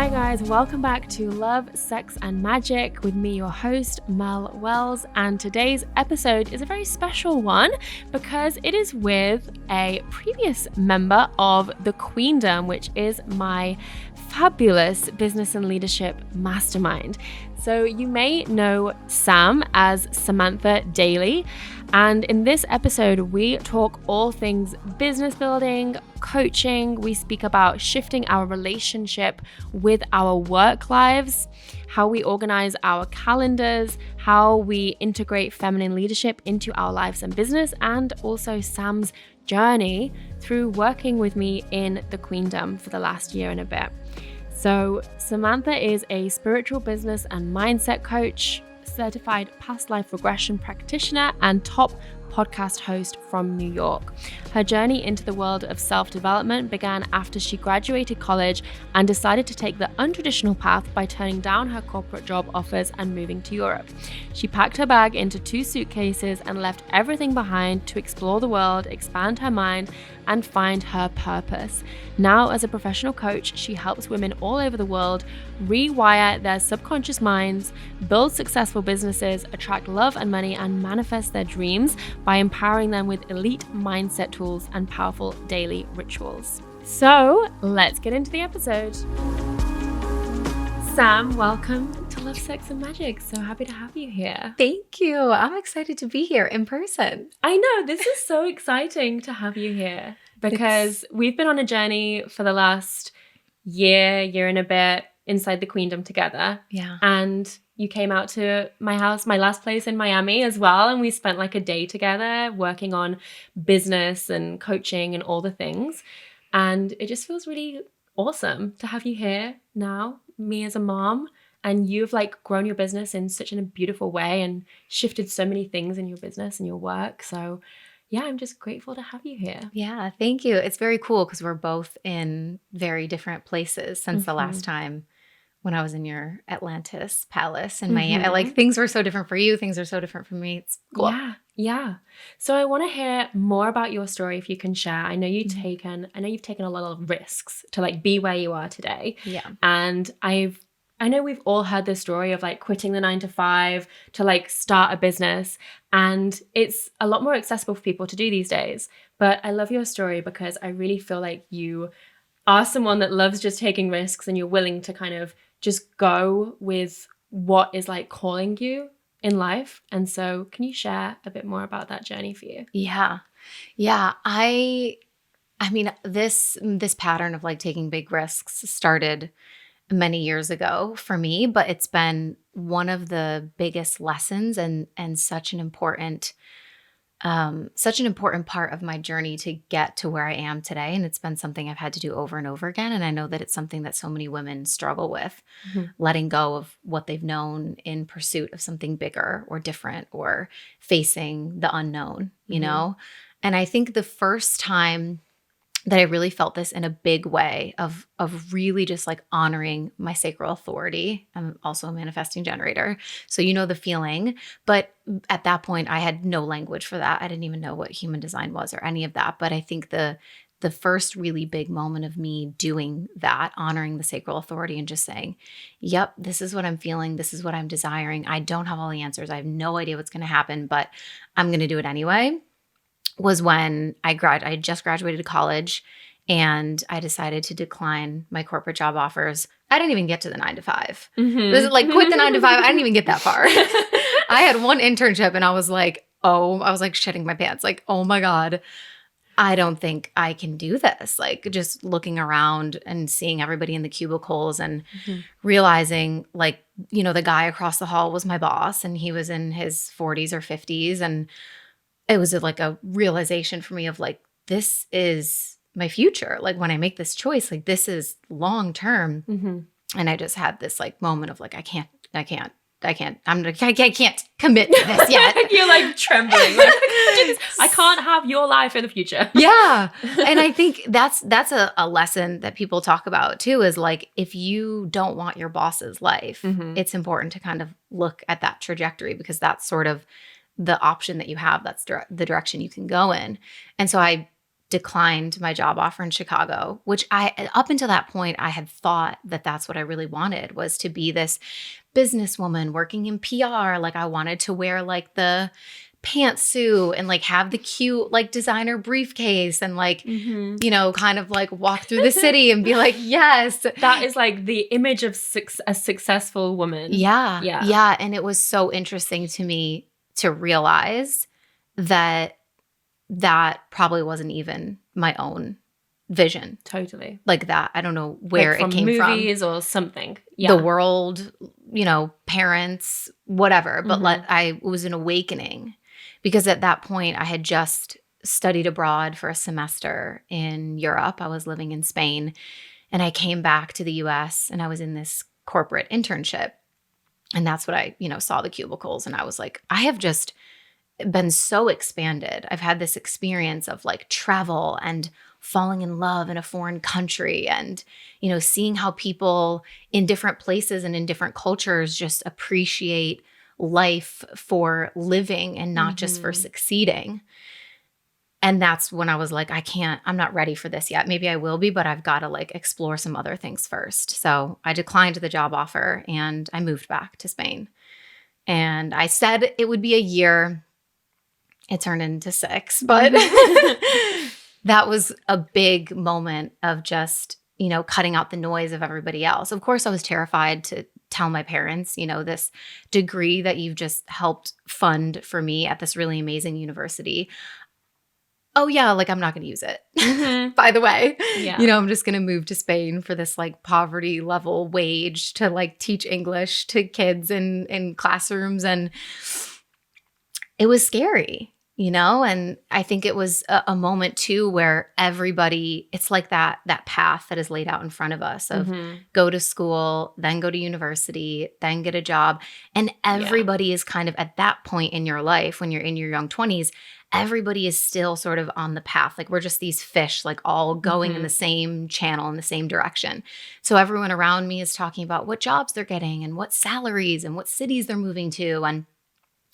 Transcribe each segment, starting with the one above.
Hi guys, welcome back to Love, Sex and Magic with me, your host, Mel Wells. And today's episode is a very special one because it is with a previous member of the Queendom, which is my fabulous business and leadership mastermind. So you may know Sam as Samantha Daily. And in this episode, we talk all things business building, coaching. We speak about shifting our relationship with our work lives, how we organize our calendars, how we integrate feminine leadership into our lives and business, and also Sam's journey through working with me in the Queendom for the last year and a bit. So Samantha is a spiritual business and mindset coach, certified past life regression practitioner, and top podcast host from New York. Her journey into the world of self-development began after she graduated college and decided to take the untraditional path by turning down her corporate job offers and moving to Europe. She packed her bag into 2 suitcases and left everything behind to explore the world, expand her mind, and find her purpose. Now, as a professional coach, she helps women all over the world rewire their subconscious minds, build successful businesses, attract love and money, and manifest their dreams by empowering them with elite mindset tools and powerful daily rituals. So let's get into the episode. Sam, welcome to Love, Sex and Magic. So happy to have you here. Thank you. I'm excited to be here in person. I know, this is so exciting to have you here because we've been on a journey for the last year and a bit inside the Queendom together. Yeah. And you came out to my house, my last place in Miami as well. And we spent like a day together working on business and coaching and all the things. And it just feels really awesome to have you here now, me as a mom. And you've like grown your business in such a beautiful way and shifted so many things in your business and your work. So yeah, I'm just grateful to have you here. Yeah, thank you. It's very cool because we're both in very different places since the last time when I was in your Atlantis palace in Miami. Like things were so different for you. Things are so different for me. It's cool. Yeah. So I want to hear more about your story if you can share. I know you've taken a lot of risks to like be where you are today. Yeah. And I know we've all heard the story of like quitting the 9-to-5 to like start a business. And it's a lot more accessible for people to do these days. But I love your story because I really feel like you are someone that loves just taking risks and you're willing to kind of just go with what is like calling you in life. And so can you share a bit more about that journey for you? Yeah. I mean, this pattern of like taking big risks started many years ago for me, but it's been one of the biggest lessons and such an important part of my journey to get to where I am today. And it's been something I've had to do over and over again. And I know that it's something that so many women struggle with, letting go of what they've known in pursuit of something bigger or different or facing the unknown, you know? And I think the first time that I really felt this in a big way of really just like honoring my sacral authority. I'm also a manifesting generator. So you know the feeling. But at that point, I had no language for that. I didn't even know what human design was or any of that. But I think the first really big moment of me doing that, honoring the sacral authority and just saying, yep, this is what I'm feeling. This is what I'm desiring. I don't have all the answers. I have no idea what's going to happen, but I'm going to do it anyway. Was when I had just graduated college and I decided to decline my corporate job offers. I didn't even get to the 9-to-5. This is like quit the 9-to-5. I didn't even get that far. I had one internship and I was like shitting my pants. Like, oh my God, I don't think I can do this. Like just looking around and seeing everybody in the cubicles and realizing like, you know, the guy across the hall was my boss and he was in his 40s or 50s. And it was like a realization for me of like, this is my future. Like when I make this choice, like this is long term. And I just had this like moment of like, I can't commit to this yet. You're like trembling. Like, I can't have your life in the future. Yeah. And I think that's a lesson that people talk about too, is like, if you don't want your boss's life, it's important to kind of look at that trajectory because that's sort of the option that you have. That's the direction you can go in. And so I declined my job offer in Chicago, which up until that point, I had thought that that's what I really wanted, was to be this businesswoman working in PR. Like, I wanted to wear like the pantsuit and like have the cute like designer briefcase and like, kind of like walk through the city and be like, yes. That is like the image of a successful woman. Yeah. Yeah. And it was so interesting to me to realize that probably wasn't even my own vision. Totally. Like that. I don't know where like it came from. Movies or something. Yeah. The world, parents, whatever. But it was an awakening, because at that point I had just studied abroad for a semester in Europe. I was living in Spain, and I came back to the US, and I was in this corporate internship. And that's what I, saw the cubicles. And I was like, I have just been so expanded. I've had this experience of like travel and falling in love in a foreign country, and, seeing how people in different places and in different cultures just appreciate life for living and not just for succeeding. And that's when I was like, I'm not ready for this yet. Maybe I will be, but I've got to like explore some other things first. So I declined the job offer and I moved back to Spain. And I said it would be a year. It turned into 6, but that was a big moment of just, cutting out the noise of everybody else. Of course, I was terrified to tell my parents, this degree that you've just helped fund for me at this really amazing university. Oh yeah, like I'm not going to use it. By the way, I'm just going to move to Spain for this like poverty level wage to like teach English to kids in classrooms. And it was scary. And I think it was a moment too where everybody, it's like that path that is laid out in front of us of go to school, then go to university, then get a job. And everybody is kind of at that point in your life, when you're in your young 20s, everybody is still sort of on the path. Like, we're just these fish, like all going in the same channel, in the same direction. So everyone around me is talking about what jobs they're getting and what salaries and what cities they're moving to. And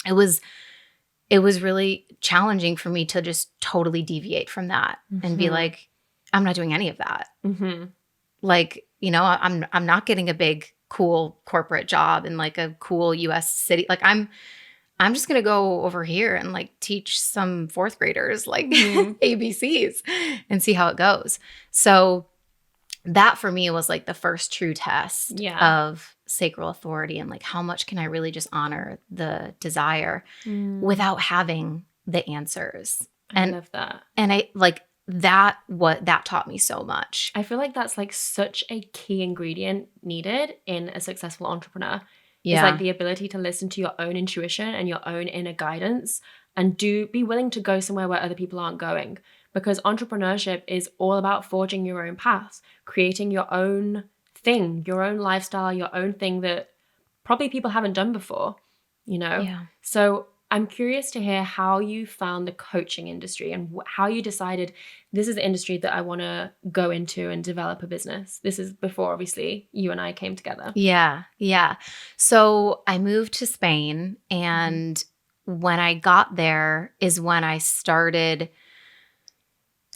it was really challenging for me to just totally deviate from that and be like, I'm not doing any of that. Like, I'm not getting a big, cool corporate job in like a cool US city. Like, I'm just going to go over here and like teach some 4th graders like ABCs and see how it goes. So that for me was like the first true test of sacral authority, and like, how much can I really just honor the desire without having the answers. I love that. And I like that taught me so much. I feel like that's like such a key ingredient needed in a successful entrepreneur. It's like the ability to listen to your own intuition and your own inner guidance, and be willing to go somewhere where other people aren't going. Because entrepreneurship is all about forging your own path, creating your own thing, your own lifestyle, your own thing that probably people haven't done before, Yeah. So I'm curious to hear how you found the coaching industry and how you decided this is the industry that I want to go into and develop a business. This is before, obviously, you and I came together. Yeah. Yeah. So I moved to Spain, and when I got there is when I started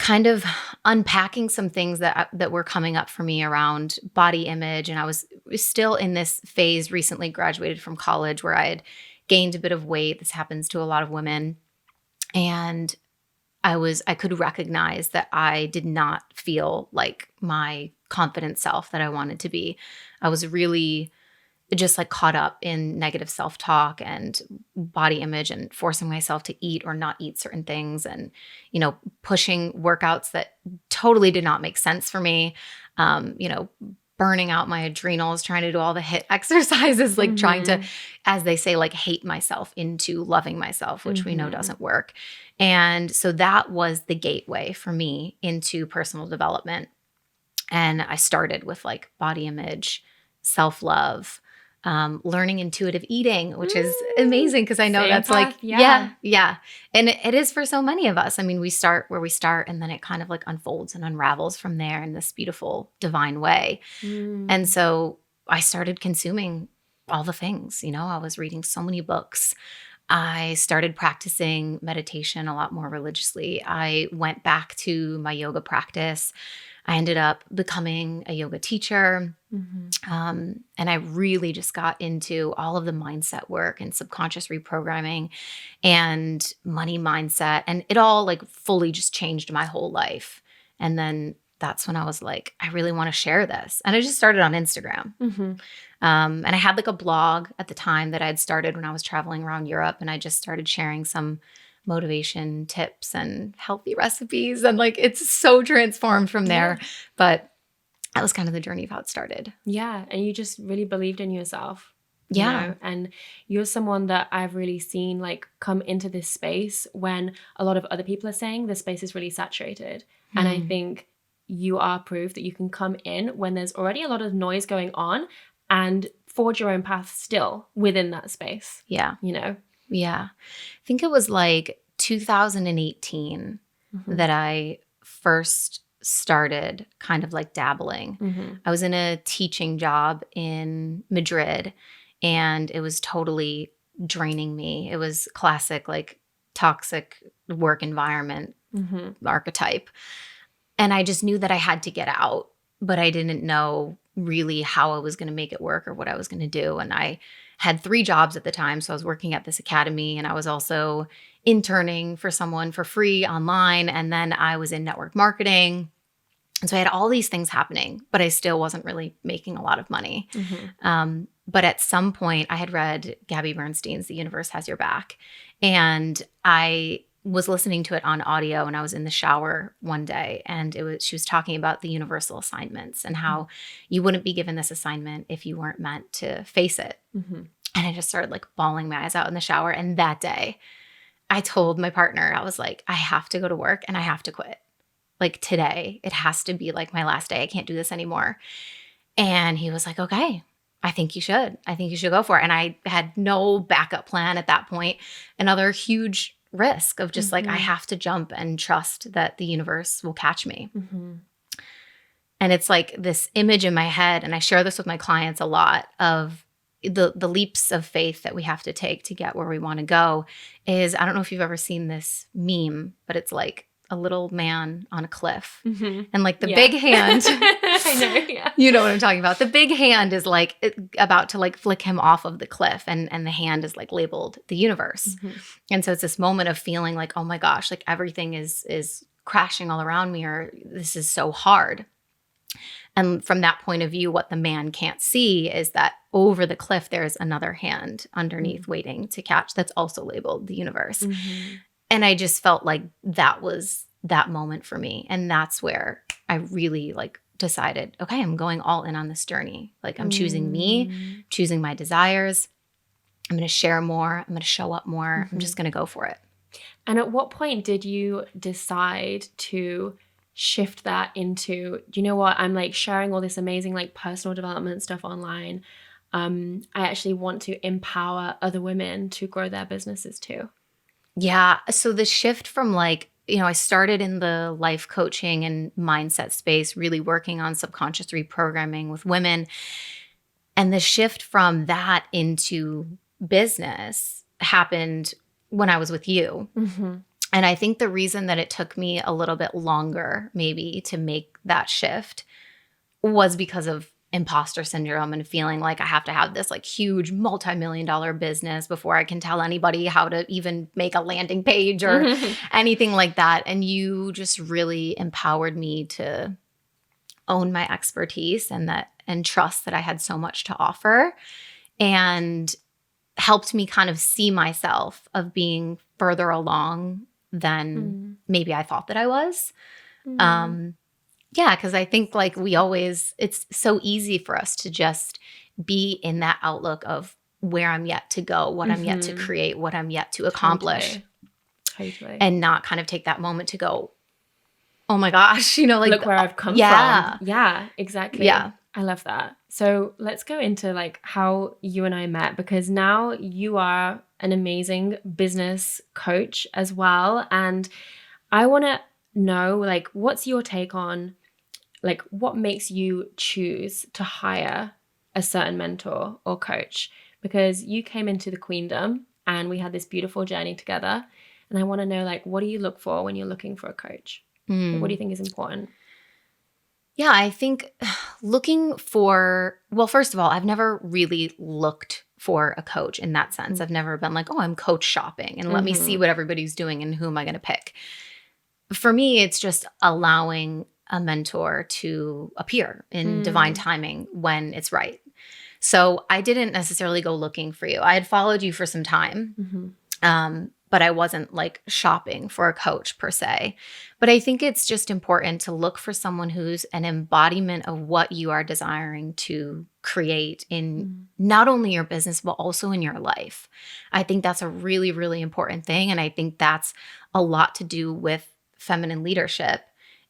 kind of unpacking some things that were coming up for me around body image. And I was still in this phase, recently graduated from college, where I had gained a bit of weight. This happens to a lot of women. And I could recognize that I did not feel like my confident self that I wanted to be. I was really just like caught up in negative self-talk and body image and forcing myself to eat or not eat certain things, and, pushing workouts that totally did not make sense for me. Burning out my adrenals, trying to do all the HIIT exercises, like trying to, as they say, like hate myself into loving myself, which we know doesn't work. And so that was the gateway for me into personal development. And I started with like body image, self-love, learning intuitive eating, which is amazing, because I know Same that's path, like, yeah. And it is for so many of us. I mean, we start where we start, and then it kind of like unfolds and unravels from there in this beautiful divine way. And so I started consuming all the things, I was reading so many books I started practicing meditation a lot more religiously. I went back to my yoga practice. I ended up becoming a yoga teacher. And I really just got into all of the mindset work and subconscious reprogramming and money mindset. And it all like fully just changed my whole life. And then that's when I was like, I really want to share this. And I just started on Instagram. And I had like a blog at the time that I'd started when I was traveling around Europe. And I just started sharing some motivation tips and healthy recipes. And like, it's so transformed from there. But that was kind of the journey of how it started. Yeah. And you just really believed in yourself. Yeah. You know? And you're someone that I've really seen like come into this space when a lot of other people are saying the space is really saturated. And I think you are proof that you can come in when there's already a lot of noise going on and forge your own path still within that space. Yeah. You know? Yeah. I think it was like 2018 that I first started kind of like dabbling. I was in a teaching job in Madrid and it was totally draining me. It was classic like toxic work environment archetype. And I just knew that I had to get out, but I didn't know really how I was going to make it work or what I was going to do. And I had 3 jobs at the time. So I was working at this academy and I was also interning for someone for free online. And then I was in network marketing. And so I had all these things happening, but I still wasn't really making a lot of money. But at some point I had read Gabby Bernstein's The Universe Has Your Back. And I was listening to it on audio and I was in the shower one day and she was talking about the universal assignments and how you wouldn't be given this assignment if you weren't meant to face it. And I just started like bawling my eyes out in the shower. And that day I told my partner, I was like, I have to go to work and I have to quit. Like today, it has to be like my last day. I can't do this anymore. And he was like, okay, I think you should. I think you should go for it. And I had no backup plan at that point. Another huge risk of just like, I have to jump and trust that the universe will catch me. And it's like this image in my head, and I share this with my clients a lot, of the leaps of faith that we have to take to get where we want to go is, I don't know if you've ever seen this meme, but it's like a little man on a cliff and like the big hand, I know, yeah. You know what I'm talking about. The big hand is like about to like flick him off of the cliff and the hand is like labeled the universe. And so it's this moment of feeling like, oh my gosh, like everything is crashing all around me, or this is so hard. And from that point of view, what the man can't see is that over the cliff, there's another hand underneath waiting to catch that's also labeled the universe. And I just felt like that was that moment for me. And that's where I really like decided, okay, I'm going all in on this journey. Like I'm choosing me, choosing my desires. I'm going to share more. I'm going to show up more. I'm just going to go for it. And at what point did you decide to shift that into, do you know what? I'm like sharing all this amazing like personal development stuff online. I actually want to empower other women to grow their businesses too. Yeah. So the shift from like, you know, I started in the life coaching and mindset space, really working on subconscious reprogramming with women. And the shift from that into business happened when I was with you. And I think the reason that it took me a little bit longer maybe to make that shift was because of imposter syndrome and feeling like I have to have this like huge multi-million-dollar business before I can tell anybody how to even make a landing page or anything like that. And you just really empowered me to own my expertise and trust that I had so much to offer, and helped me kind of see myself of being further along than maybe I thought that I was. Yeah, because I think like it's so easy for us to just be in that outlook of where I'm yet to go, what I'm yet to create, what I'm yet to accomplish. Totally. And not kind of take that moment to go, oh my gosh, you know, like look where I've come from. Yeah, exactly. Yeah. I love that. So let's go into like how you and I met, because now you are an amazing business coach as well. And I want to know, like, what's your take on, like, what makes you choose to hire a certain mentor or coach? Because you came into the Queendom and we had this beautiful journey together. And I want to know, like, what do you look for when you're looking for a coach? Like, what do you think is important? Yeah, I think looking for, well, first of all, I've never really looked for a coach in that sense. I've never been like, oh, I'm coach shopping and let me see what everybody's doing and who am I going to pick. For me, it's just allowing a mentor to appear in divine timing when it's right. So I didn't necessarily go looking for you. I had followed you for some time, but I wasn't like shopping for a coach per se. But I think it's just important to look for someone who's an embodiment of what you are desiring to create in not only your business, but also in your life. I think that's a really, really important thing. And I think that's a lot to do with feminine leadership.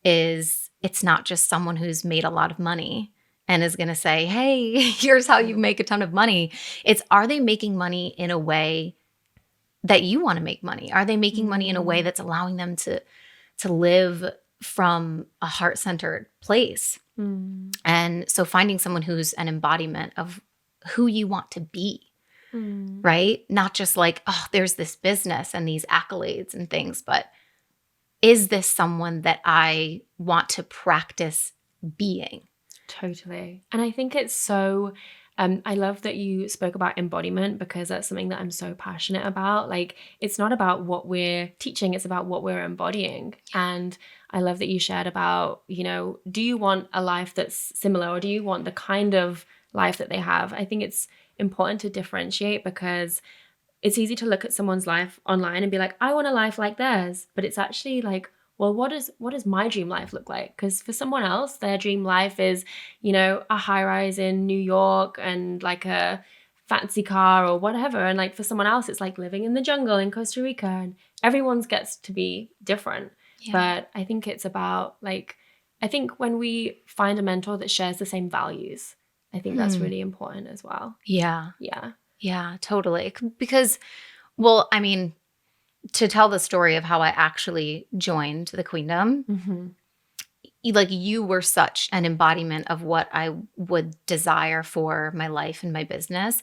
Is it's not just someone who's made a lot of money and is going to say, hey, here's how you make a ton of money. It's, are they making money in a way that you want to make money? Are they making money in a way that's allowing them to live from a heart-centered place? And so finding someone who's an embodiment of who you want to be, right? Not just like, oh, there's this business and these accolades and things, but is this someone that I want to practice being? Totally. And I think it's so, I love that you spoke about embodiment, because that's something that I'm so passionate about. Like, it's not about what we're teaching, it's about what we're embodying. And I love that you shared about, you know, do you want a life that's similar, or do you want the kind of life that they have? I think it's important to differentiate, because it's easy to look at someone's life online and be like, I want a life like theirs. But it's actually like, well, what does my dream life look like? Because for someone else, their dream life is, you know, a high rise in New York and like a fancy car or whatever. And like for someone else, it's like living in the jungle in Costa Rica, and everyone's gets to be different. Yeah. But I think it's about like, I think when we find a mentor that shares the same values, I think that's really important as well. Yeah. Yeah. Yeah, totally. Because, well, I mean, to tell the story of how I actually joined the Queendom, like you were such an embodiment of what I would desire for my life and my business,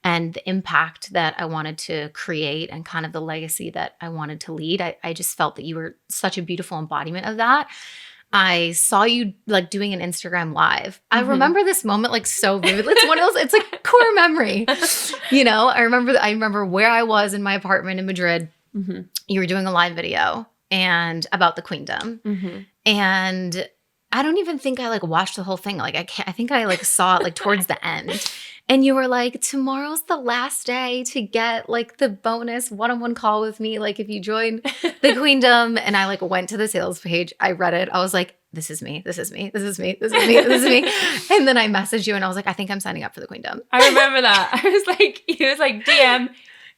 and the impact that I wanted to create and kind of the legacy that I wanted to lead. I just felt that you were such a beautiful embodiment of that. I saw you like doing an Instagram live. I remember this moment like so vividly. It's one of those, it's like core memory. You know, I remember where I was in my apartment in Madrid. You were doing a live video and about the Queendom. And I don't even think I like watched the whole thing. Like I think I like saw it like towards the end. And you were like, tomorrow's the last day to get like the bonus one-on-one call with me. Like if you join the Queendom. And I like went to the sales page. I read it. I was like, this is me. This is me. This is me. This is me. This is me. And then I messaged you and I was like, I think I'm signing up for the Queendom. I remember that. I was like, he was like, DM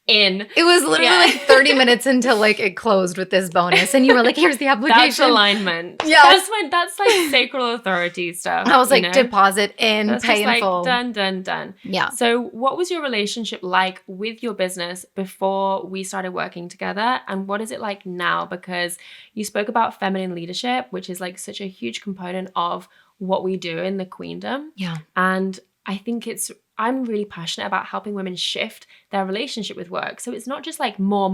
in. It was literally like 30 minutes until like it closed with this bonus. And you were like, here's the application. That's alignment. Yeah. That's like sacral authority stuff. I was like, deposit in, that's pay just in full. Like, done. Yeah. So what was your relationship like with your business before we started working together? And what is it like now? Because you spoke about feminine leadership, which is like such a huge component of what we do in the Queendom. Yeah. And I think I'm really passionate about helping women shift their relationship with work. So it's not just like more.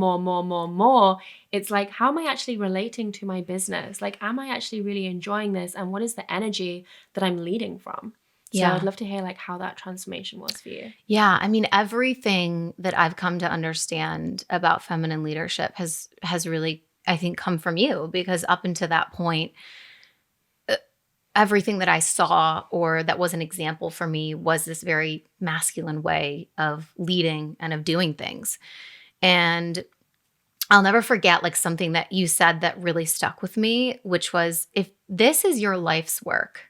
It's like, how am I actually relating to my business? Like, am I actually really enjoying this? And what is the energy that I'm leading from? So I'd love to hear like how that transformation was for you. Yeah. I mean, everything that I've come to understand about feminine leadership has really, I think, come from you, because up until that point, everything that I saw or that was an example for me was this very masculine way of leading and of doing things. And I'll never forget like something that you said that really stuck with me, which was, if this is your life's work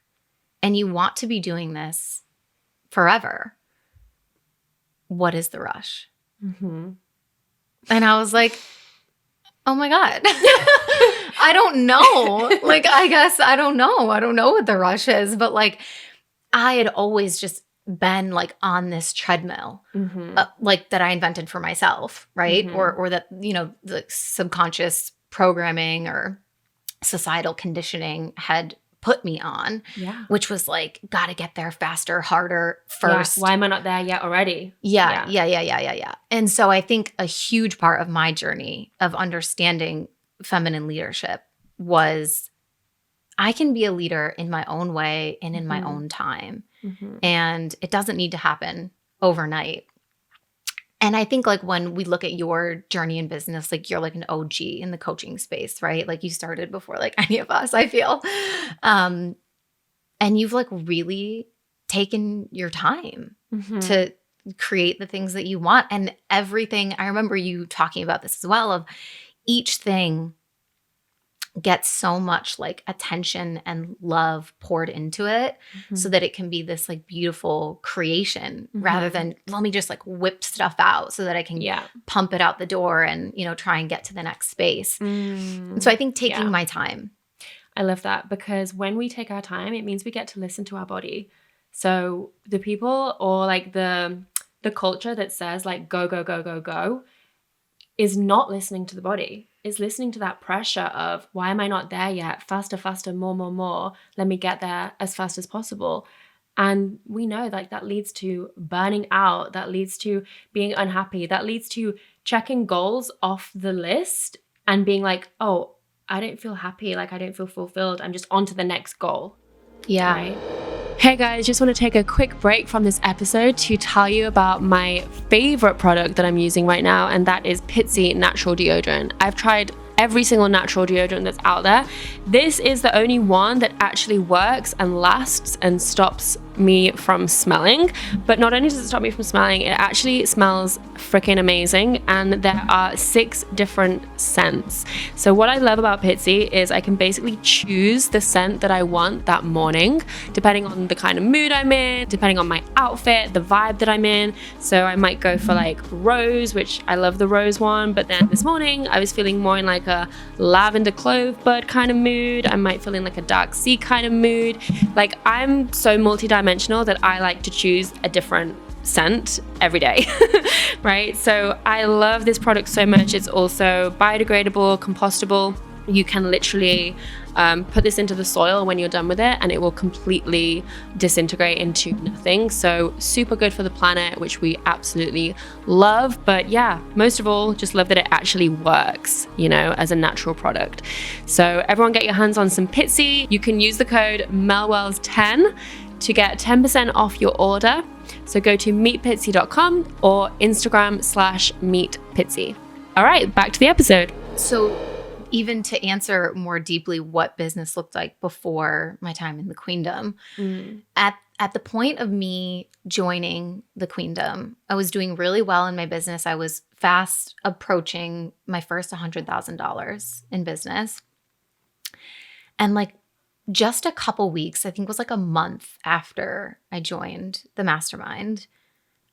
and you want to be doing this forever, what is the rush? And I was like, oh my God. I don't know. Like, I guess I don't know. I don't know what the rush is, but like I had always just been like on this treadmill, like that I invented for myself, right? Or that, you know, the subconscious programming or societal conditioning had put me on, which was like, gotta get there faster, harder, first. Yeah. Why am I not there yet already? Yeah. And so I think a huge part of my journey of understanding feminine leadership was I can be a leader in my own way and in my own time. And it doesn't need to happen overnight. And I think like when we look at your journey in business, like you're like an OG in the coaching space, right? Like you started before like any of us, I feel. And you've like really taken your time to create the things that you want. And everything, I remember you talking about this as well, of each thing gets so much like attention and love poured into it so that it can be this like beautiful creation rather than let me just like whip stuff out so that I can pump it out the door and, you know, try and get to the next space. And so I think taking my time. I love that, because when we take our time, it means we get to listen to our body. So the people or like the culture that says like go, go, go, go, go is not listening to the body. Is listening to that pressure of why am I not there yet? Faster, faster, more, more, more. Let me get there as fast as possible. And we know like that leads to burning out. That leads to being unhappy. That leads to checking goals off the list and being like, oh, I don't feel happy. Like I don't feel fulfilled. I'm just on to the next goal. Yeah. Right? Hey guys, just want to take a quick break from this episode to tell you about my favorite product that I'm using right now, and that is Pitsy Natural Deodorant. I've tried every single natural deodorant that's out there. This is the only one that actually works and lasts and stops me from smelling. But not only does it stop me from smelling, it actually smells freaking amazing. And there are 6 different scents. So what I love about Pitsy is I can basically choose the scent that I want that morning, depending on the kind of mood I'm in, depending on my outfit, the vibe that I'm in. So I might go for like rose, which I love the rose one. But then this morning I was feeling more in like a lavender clove bud kind of mood. I might feel in like a dark sea kind of mood. Like I'm so multi-dimensional that I like to choose a different scent every day, right? So I love this product so much. It's also biodegradable, compostable. You can literally put this into the soil when you're done with it and it will completely disintegrate into nothing. So super good for the planet, which we absolutely love. But yeah, most of all, just love that it actually works, you know, as a natural product. So everyone get your hands on some Pitsy. You can use the code MELWELLS10 to get 10% off your order. So go to meetpitsy.com or Instagram/meetpitsy. All right, back to the episode. So even to answer more deeply what business looked like before my time in the Queendom, at the point of me joining the Queendom, I was doing really well in my business. I was fast approaching my first $100,000 in business. And like just a couple weeks, I think it was like a month after I joined the mastermind,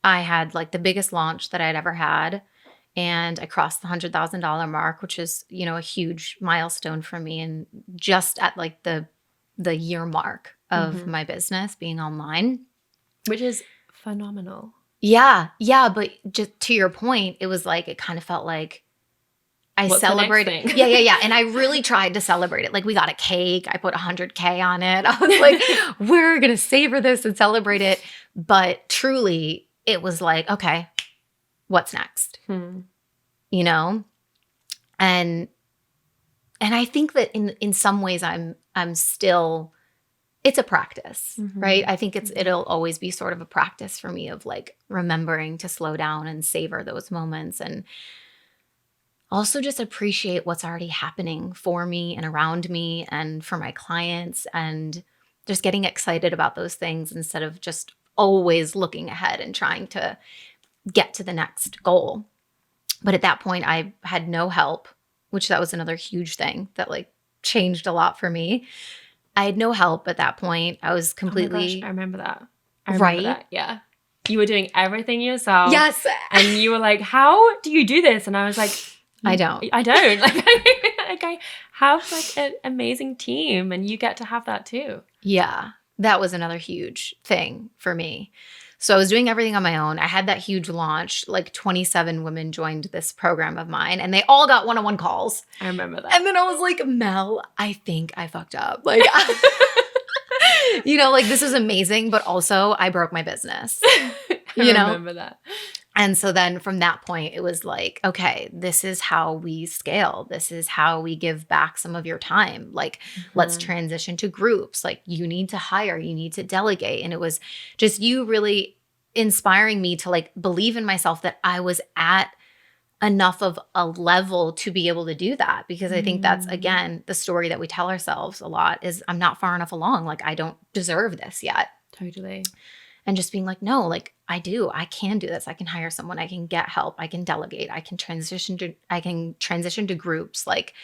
I had like the biggest launch that I'd ever had. And I crossed the $100,000 mark, which is, you know, a huge milestone for me. And just at like the year mark of my business being online. Which is phenomenal. Yeah. But just to your point, it was like, it kind of felt like I celebrated. Yeah. And I really tried to celebrate it. Like we got a cake. I put 100K on it. I was like, we're going to savor this and celebrate it. But truly it was like, okay, what's next? You know? And I think that in some ways I'm still, it's a practice, right? I think it'll always be sort of a practice for me of like remembering to slow down and savor those moments and also just appreciate what's already happening for me and around me and for my clients, and just getting excited about those things instead of just always looking ahead and trying to get to the next goal. But at that point, I had no help, which that was another huge thing that like changed a lot for me. I had no help at that point. I was completely— Oh my gosh, I remember that. That. Yeah. You were doing everything yourself. Yes. And you were like, how do you do this? And I was like, I don't. Like I have like an amazing team and you get to have that too. Yeah. That was another huge thing for me. So I was doing everything on my own. I had that huge launch, like 27 women joined this program of mine and they all got one-on-one calls. I remember that. And then I was like, Mel, I think I fucked up. Like like this was amazing, but also I broke my business. I remember that. And so then from that point, it was like, okay, this is how we scale. This is how we give back some of your time. Like, let's transition to groups. Like, you need to hire, you need to delegate. And it was just you really inspiring me to like believe in myself that I was at enough of a level to be able to do that. Because I think that's, again, the story that we tell ourselves a lot is I'm not far enough along. Like, I don't deserve this yet. Totally. And just being like, no, like I can do this. I can hire someone. I can get help. I can delegate. I can transition to groups. Like,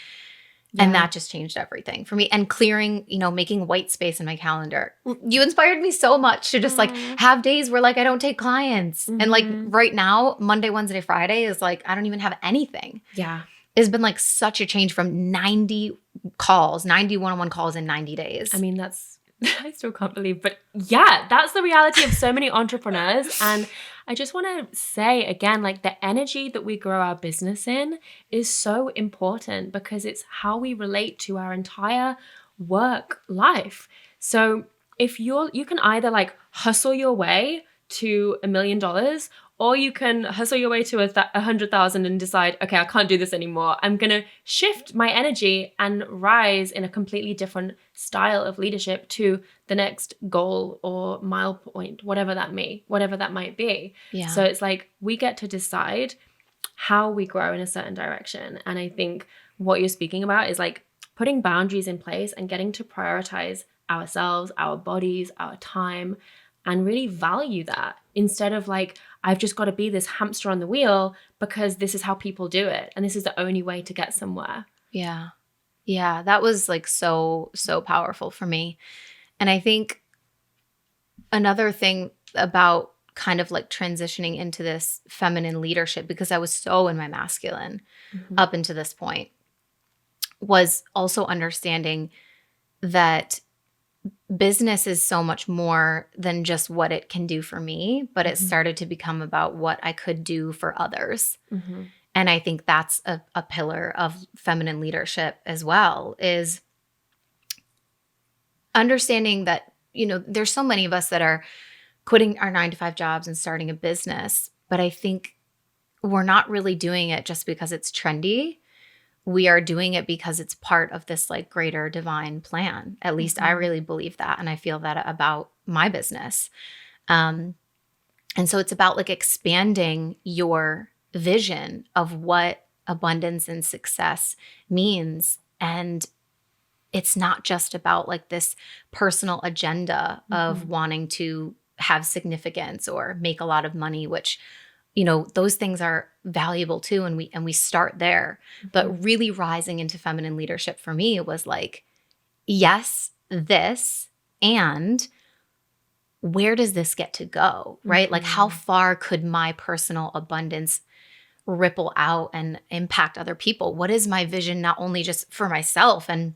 and that just changed everything for me. And clearing, making white space in my calendar. You inspired me so much to just like have days where like I don't take clients. And like right now, Monday, Wednesday, Friday is like, I don't even have anything. Yeah. It's been like such a change from 90 one-on-one calls in 90 days. I mean, I still can't believe, but yeah, that's the reality of so many entrepreneurs. And I just want to say again, like the energy that we grow our business in is so important because it's how we relate to our entire work life. So if you can either like hustle your way to $1 million, or you can hustle your way to 100,000 and decide, okay, I can't do this anymore. I'm going to shift my energy and rise in a completely different style of leadership to the next goal or mile point, whatever that might be. Yeah. So it's like we get to decide how we grow in a certain direction. And I think what you're speaking about is like putting boundaries in place and getting to prioritize ourselves, our bodies, our time, and really value that instead of like, I've just got to be this hamster on the wheel because this is how people do it. And this is the only way to get somewhere. Yeah. Yeah. That was like so powerful for me. And I think another thing about kind of like transitioning into this feminine leadership, because I was so in my masculine up until this point, was also understanding that business is so much more than just what it can do for me, but it started to become about what I could do for others. And I think that's a pillar of feminine leadership as well, is understanding that, there's so many of us that are quitting our 9-to-5 jobs and starting a business, but I think we're not really doing it just because it's trendy. We are doing it because it's part of this like greater divine plan. At least I really believe that. And I feel that about my business. And so it's about like expanding your vision of what abundance and success means. And it's not just about like this personal agenda of wanting to have significance or make a lot of money, which those things are valuable too. And we start there, but really rising into feminine leadership for me was like, yes, this, and where does this get to go? Right? Like how far could my personal abundance ripple out and impact other people? What is my vision, not only just for myself and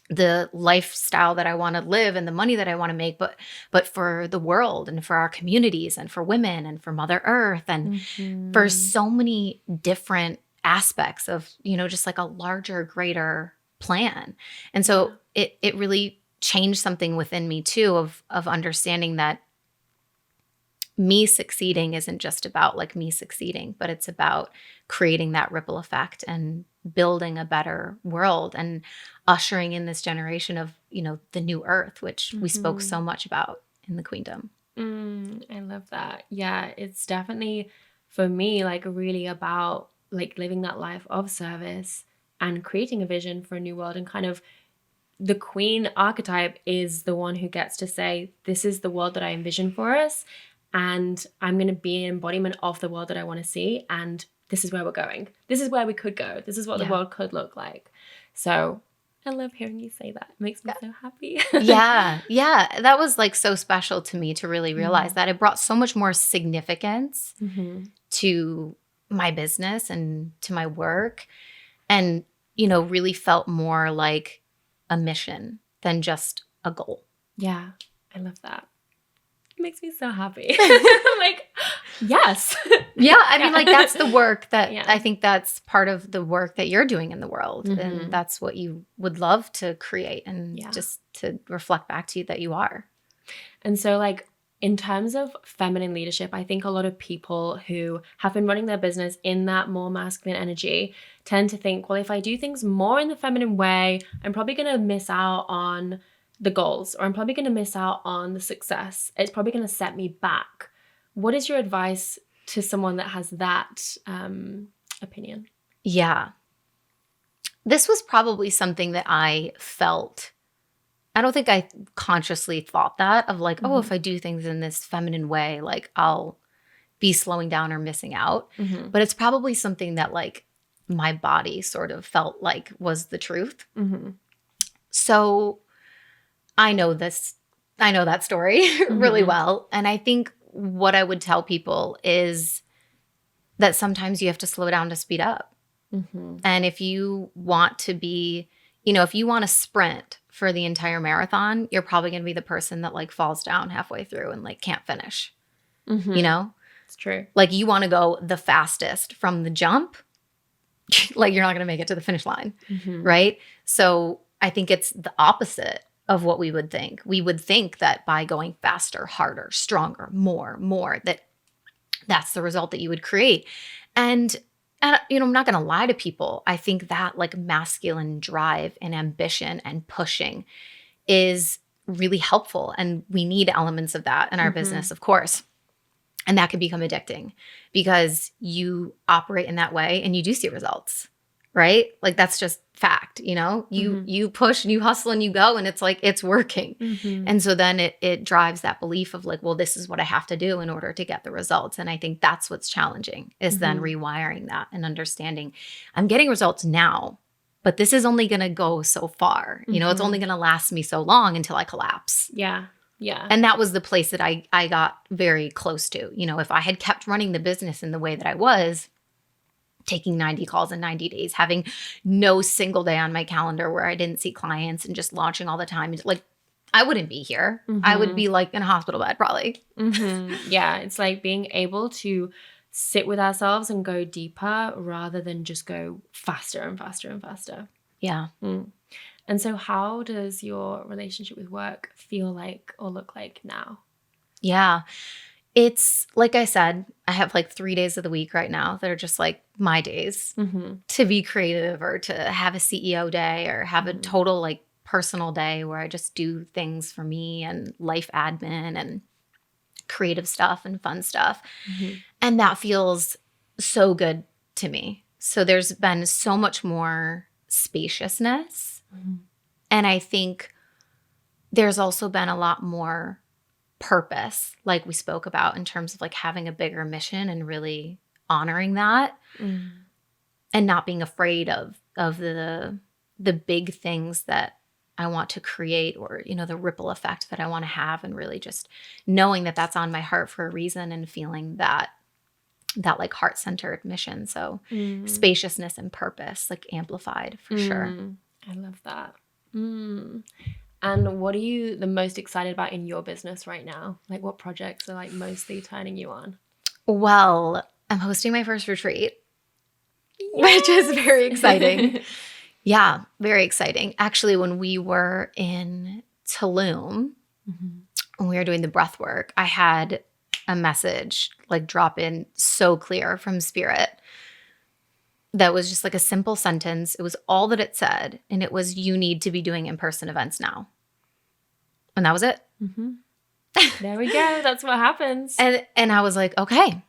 the lifestyle that I want to live and the money that I want to make, but for the world and for our communities and for women and for Mother Earth and for so many different aspects of, just like a larger, greater plan. And so it really changed something within me too of understanding that me succeeding isn't just about like me succeeding, but it's about creating that ripple effect and building a better world and ushering in this generation of, the new earth, which we spoke so much about in the Queendom. I love that. Yeah, it's definitely for me like really about like living that life of service and creating a vision for a new world. And kind of the queen archetype is the one who gets to say, this is the world that I envision for us. And I'm going to be an embodiment of the world that I want to see. And this is where we're going. This is where we could go. This is what the world could look like. So I love hearing you say that. It makes me so happy. Yeah. That was like so special to me to really realize that. It brought so much more significance to my business and to my work. And, really felt more like a mission than just a goal. Yeah, I love that. makes me so happy. I'm like, yes. Yeah. I mean, like, that's the work that Yeah. I think that's part of the work that you're doing in the world. Mhm. And that's what you would love to create and just to reflect back to you that you are. And so, like, in terms of feminine leadership, I think a lot of people who have been running their business in that more masculine energy tend to think, well, if I do things more in the feminine way, I'm probably going to miss out on the goals, or I'm probably going to miss out on the success. It's probably going to set me back. What is your advice to someone that has that opinion? Yeah. This was probably something that I felt. I don't think I consciously thought that of like, oh, if I do things in this feminine way, like I'll be slowing down or missing out. Mm-hmm. But it's probably something that like my body sort of felt like was the truth. Mm-hmm. So I know that story really well. And I think what I would tell people is that sometimes you have to slow down to speed up. Mm-hmm. And if you want to be, if you want to sprint for the entire marathon, you're probably going to be the person that like falls down halfway through and like can't finish. Mm-hmm. It's true. Like you want to go the fastest from the jump, like you're not going to make it to the finish line, right? So I think it's the opposite of what we would think. We would think that by going faster, harder, stronger, more, that's the result that you would create. And I'm not going to lie to people. I think that like masculine drive and ambition and pushing is really helpful. And we need elements of that in our business, of course. And that can become addicting because you operate in that way and you do see results, right? Like that's just fact, you push and you hustle and you go and it's like, it's working. And so then it drives that belief of like, well, this is what I have to do in order to get the results. And I think that's what's challenging is then rewiring that and understanding I'm getting results now, but this is only going to go so far. It's only going to last me so long until I collapse. Yeah. Yeah. And that was the place that I got very close to. If I had kept running the business in the way that I was, taking 90 calls in 90 days, having no single day on my calendar where I didn't see clients and just launching all the time, like I wouldn't be here. I would be like in a hospital bed probably. Yeah. It's like being able to sit with ourselves and go deeper rather than just go faster and faster and faster. Yeah. And so how does your relationship with work feel like or look like now? Yeah. It's like I said, I have like 3 days of the week right now that are just like my days to be creative or to have a CEO day or have a total like personal day where I just do things for me and life admin and creative stuff and fun stuff. And that feels so good to me. So there's been so much more spaciousness. And I think there's also been a lot more purpose, like we spoke about in terms of like having a bigger mission and really honoring that and not being afraid of the big things that I want to create or, the ripple effect that I want to have and really just knowing that that's on my heart for a reason and feeling that like heart-centered mission. So spaciousness and purpose, like amplified for sure. I love that. And what are you the most excited about in your business right now? Like what projects are like mostly turning you on? Well, I'm hosting my first retreat, which is very exciting. Yeah, very exciting. Actually, when we were in Tulum, when we were doing the breath work, I had a message like drop in so clear from Spirit that was just like a simple sentence. It was all that it said. And it was, you need to be doing in-person events now. And that was it. There we go. That's what happens. And I was like, okay.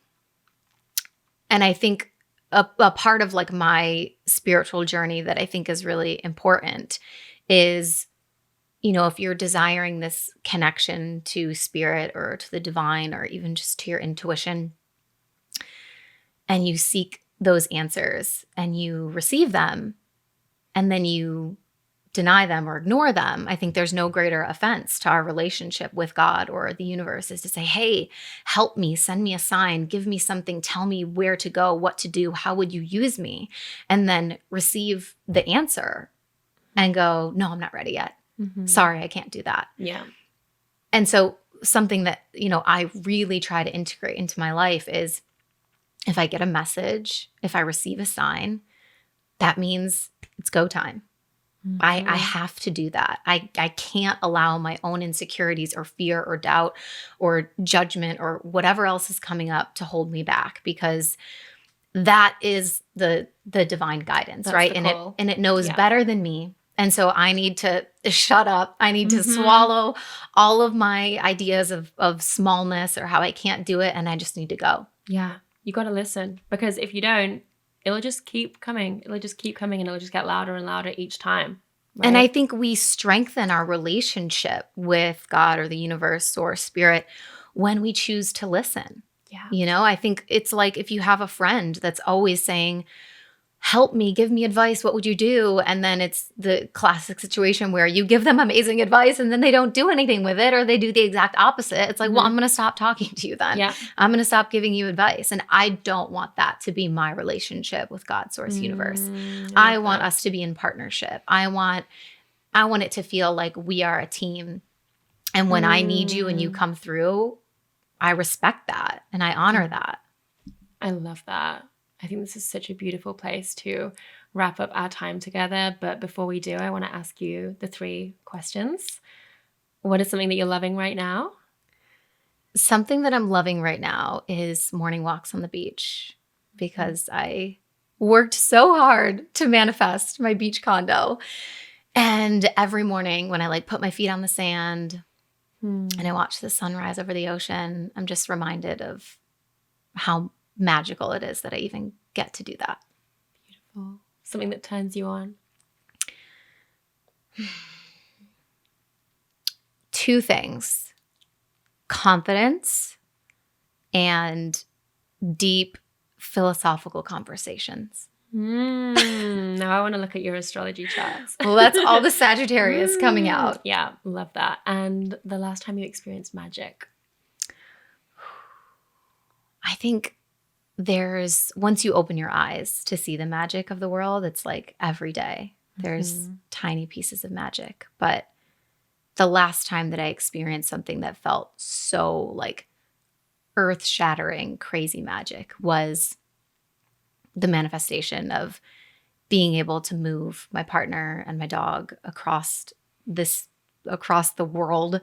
And I think a part of like my spiritual journey that I think is really important is, if you're desiring this connection to spirit or to the divine or even just to your intuition and you seek those answers and you receive them and then you deny them or ignore them, I think there's no greater offense to our relationship with God or the universe is to say, hey, help me, send me a sign, give me something, tell me where to go, what to do, how would you use me? And then receive the answer and go, no, I'm not ready yet. Sorry, I can't do that. Yeah. And so something that, I really try to integrate into my life is if I get a message, if I receive a sign, that means it's go time. I have to do that. I can't allow my own insecurities or fear or doubt or judgment or whatever else is coming up to hold me back, because that is the divine guidance, right? And it knows better than me. And so I need to shut up. I need to swallow all of my ideas of smallness or how I can't do it. And I just need to go. Yeah. You got to listen, because if you don't, it'll just keep coming. It'll just keep coming, and it'll just get louder and louder each time. Right? And I think we strengthen our relationship with God or the universe or spirit when we choose to listen. Yeah. I think it's like if you have a friend that's always saying, help me, give me advice, what would you do? And then it's the classic situation where you give them amazing advice and then they don't do anything with it, or they do the exact opposite. It's like, well, I'm going to stop talking to you then. Yeah. I'm going to stop giving you advice. And I don't want that to be my relationship with God, source, universe. I want us to be in partnership. I want it to feel like we are a team. And when I need you and you come through, I respect that and I honor that. I love that. I think this is such a beautiful place to wrap up our time together. But before we do, I want to ask you the 3 questions. What is something that you're loving right now? Something that I'm loving right now is morning walks on the beach, because I worked so hard to manifest my beach condo. And every morning when I put my feet on the sand and I watch the sunrise over the ocean, I'm just reminded of how magical it is that I even get to do that. Beautiful. Something that turns you on. 2 things: confidence and deep philosophical conversations. Now I want to look at your astrology charts. Well, that's all the Sagittarius coming out. Yeah, love that. And the last time you experienced magic? I think once you open your eyes to see the magic of the world, it's like every day there's tiny pieces of magic. But the last time that I experienced something that felt so earth-shattering, crazy magic was the manifestation of being able to move my partner and my dog across the world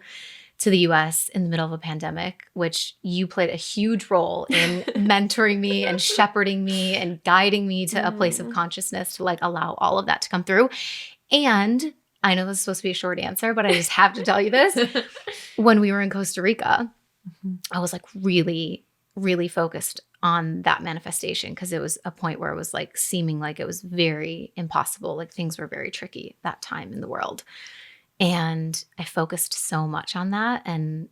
to the US in the middle of a pandemic, which you played a huge role in mentoring me and shepherding me and guiding me to a place of consciousness to allow all of that to come through. And I know this is supposed to be a short answer, but I just have to tell you this. When we were in Costa Rica, I was really, really focused on that manifestation, because it was a point where it was seeming like it was very impossible. Things were very tricky that time in the world. And I focused so much on that. And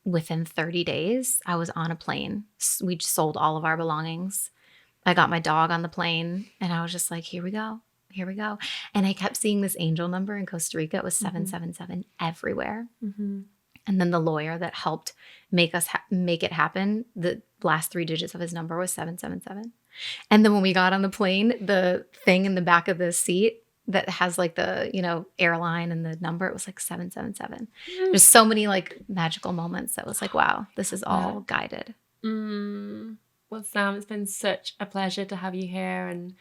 within 30 days, I was on a plane. We just sold all of our belongings. I got my dog on the plane and I was just like, here we go. Here we go. And I kept seeing this angel number in Costa Rica. It was 777 everywhere. And then the lawyer that helped make it happen, the last 3 digits of his number was 777. And then when we got on the plane, the thing in the back of the seat that has the, airline and the number, it was 777. There's so many magical moments that was wow, this is all guided. Well, Sam, it's been such a pleasure to have you here and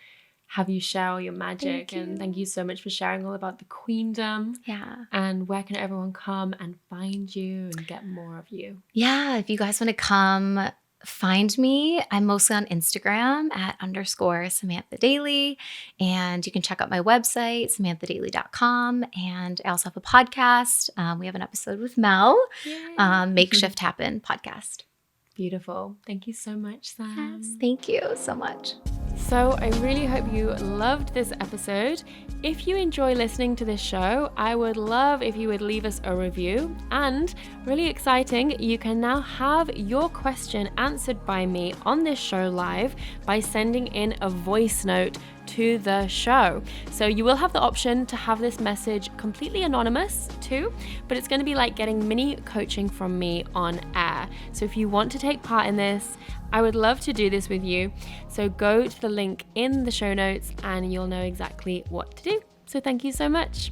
have you share all your magic. And thank you so much for sharing all about the Queendom. Yeah. And where can everyone come and find you and get more of you? Yeah, if you guys want to come find me, I'm mostly on Instagram at _Samantha Daily. And you can check out my website, samanthadaily.com. And I also have a podcast. We have an episode with Mel, Make Shift Happen podcast. Beautiful. Thank you so much, Sam. Yes, thank you so much. So I really hope you loved this episode. If you enjoy listening to this show, I would love if you would leave us a review. And really exciting, you can now have your question answered by me on this show live by sending in a voice note to the show. So you will have the option to have this message completely anonymous too, but it's going to be like getting mini coaching from me on air. So if you want to take part in this, I would love to do this with you. So go to the link in the show notes and you'll know exactly what to do. So thank you so much.